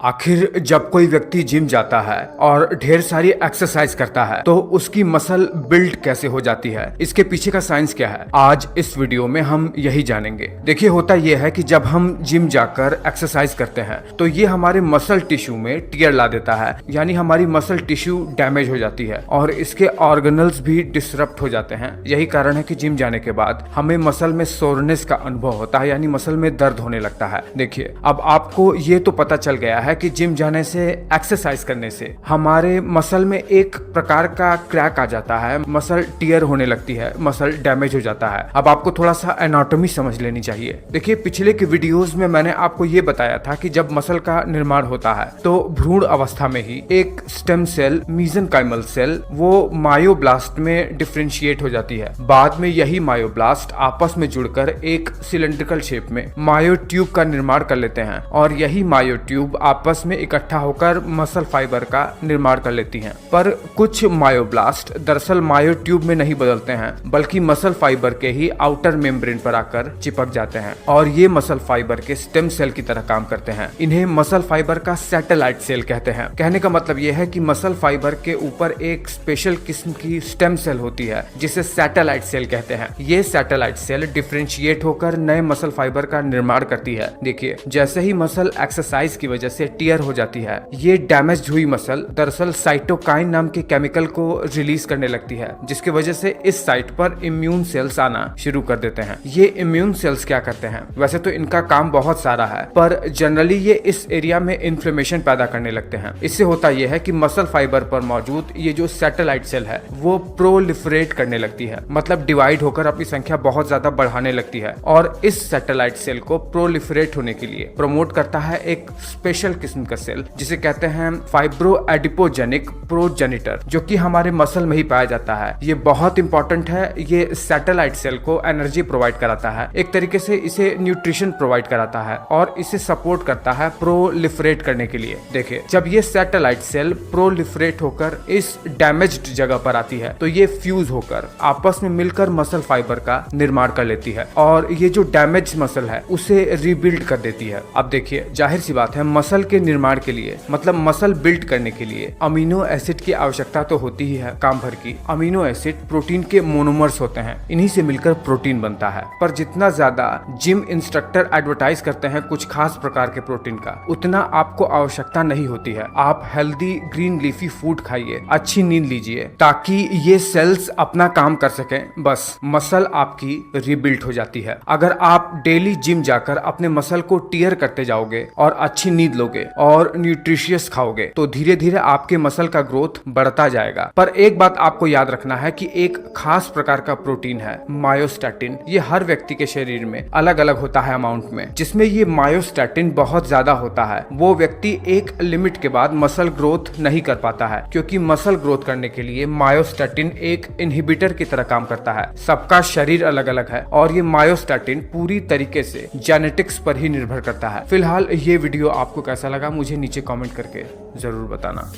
आखिर जब कोई व्यक्ति जिम जाता है और ढेर सारी एक्सरसाइज करता है तो उसकी मसल बिल्ड कैसे हो जाती है, इसके पीछे का साइंस क्या है, आज इस वीडियो में हम यही जानेंगे। देखिए, होता यह है कि जब हम जिम जाकर एक्सरसाइज करते हैं तो ये हमारे मसल टिश्यू में टियर ला देता है, यानी हमारी मसल टिश्यू डैमेज हो जाती है और इसके ऑर्गेनल्स भी डिसरप्ट हो जाते हैं। यही कारण है कि जिम जाने के बाद हमें मसल में सोरनेस का अनुभव होता है, यानी मसल में दर्द होने लगता है। देखिए, अब आपको ये तो पता चल गया है कि जिम जाने से, एक्सरसाइज करने से हमारे मसल में एक प्रकार का क्रैक आ जाता है, मसल टियर होने लगती है, मसल डैमेज हो जाता है। अब आपको थोड़ा सा एनाटॉमी समझ लेनी चाहिए। देखिए, पिछले के वीडियोस में मैंने आपको ये बताया था कि जब मसल का निर्माण होता है तो भ्रूण अवस्था में ही एक स्टेम सेल, मीसेनकाइमल सेल, वो मायोब्लास्ट में डिफरेंशिएट हो जाती है। बाद में यही मायोब्लास्ट आपस में जुड़कर एक सिलेंड्रिकल शेप में मायोट्यूब का निर्माण कर लेते हैं और यही मायोट्यूब आपस में इकट्ठा होकर मसल फाइबर का निर्माण कर लेती हैं। पर कुछ मायोब्लास्ट दरअसल मायोट्यूब में नहीं बदलते हैं, बल्कि मसल फाइबर के ही आउटर मेम्ब्रेन पर आकर चिपक जाते हैं और ये मसल फाइबर के स्टेम सेल की तरह काम करते हैं। इन्हें मसल फाइबर का सैटेलाइट सेल कहते हैं। कहने का मतलब यह है कि मसल फाइबर के ऊपर एक स्पेशल किस्म की स्टेम सेल होती है जिसे सैटेलाइट सेल कहते हैं। ये सैटेलाइट सेल डिफरेंशिएट होकर नए मसल फाइबर का निर्माण करती है। देखिए, जैसे ही मसल एक्सरसाइज की वजह से टियर हो जाती है, ये डैमेज हुई मसल दरअसल साइटोकाइन नाम के केमिकल को रिलीज करने लगती है, जिसकी वजह से इस साइट पर इम्यून सेल्स आना शुरू कर देते हैं। ये इम्यून सेल्स क्या करते हैं? वैसे तो इनका काम बहुत सारा है, पर जनरली ये इस एरिया में इन्फ्लेमेशन पैदा करने लगते हैं। इससे होता यह है कि मसल फाइबर पर मौजूद ये जो सैटेलाइट सेल है वो प्रोलिफरेट करने लगती है, मतलब डिवाइड होकर अपनी संख्या बहुत ज्यादा बढ़ाने लगती है और इस सैटेलाइट सेल को प्रोलिफरेट होने के लिए प्रमोट करता है एक स्पेशल किस्म का सेल जिसे कहते हैं फाइब्रो एडिपोजेनिक प्रोजेनिटर, जो कि हमारे मसल में ही पाया जाता है। ये बहुत इंपॉर्टेंट है। ये सैटेलाइट सेल को एनर्जी प्रोवाइड कराता है, एक तरीके से इसे न्यूट्रिशन प्रोवाइड कराता है और इसे सपोर्ट करता है प्रोलिफरेट करने के लिए। देखिए, जब ये सैटेलाइट सेल प्रोलिफरेट होकर इस डैमेज्ड जगह पर आती है तो ये फ्यूज होकर आपस में मिलकर मसल फाइबर का निर्माण कर लेती है और ये जो डैमेज मसल है उसे रीबिल्ड कर देती है। अब देखिए, जाहिर सी बात है, मसल के निर्माण के लिए, मतलब मसल बिल्ड करने के लिए अमीनो एसिड की आवश्यकता तो होती ही है काम भर की। अमीनो एसिड प्रोटीन के मोनोमर्स होते हैं, इन्हीं से मिलकर प्रोटीन बनता है। पर जितना ज्यादा जिम इंस्ट्रक्टर एडवर्टाइज करते हैं कुछ खास प्रकार के प्रोटीन का, उतना आपको आवश्यकता नहीं होती है। आप हेल्दी ग्रीन लीफी फूड खाइए, अच्छी नींद लीजिए ताकि ये सेल्स अपना काम कर सकें, बस मसल आपकी रीबिल्ड हो जाती है। अगर आप डेली जिम जाकर अपने मसल को टियर करते जाओगे और अच्छी नींद लोगे और न्यूट्रिशियस खाओगे तो धीरे धीरे आपके मसल का ग्रोथ बढ़ता जाएगा। पर एक बात आपको याद रखना है कि एक खास प्रकार का प्रोटीन है मायोस्टैटिन। ये हर व्यक्ति के शरीर में अलग अलग होता है अमाउंट में। जिसमें ये मायोस्टैटिन बहुत ज्यादा होता है वो व्यक्ति एक लिमिट के बाद मसल ग्रोथ नहीं कर पाता है, क्योंकि मसल ग्रोथ करने के लिए मायोस्टैटिन एक इनहिबिटर की तरह काम करता है। सबका शरीर अलग अलग है और ये मायोस्टैटिन पूरी तरीके से जेनेटिक्स पर ही निर्भर करता है। फिलहाल ये वीडियो आपको कैसा लगा मुझे नीचे कमेंट करके जरूर बताना।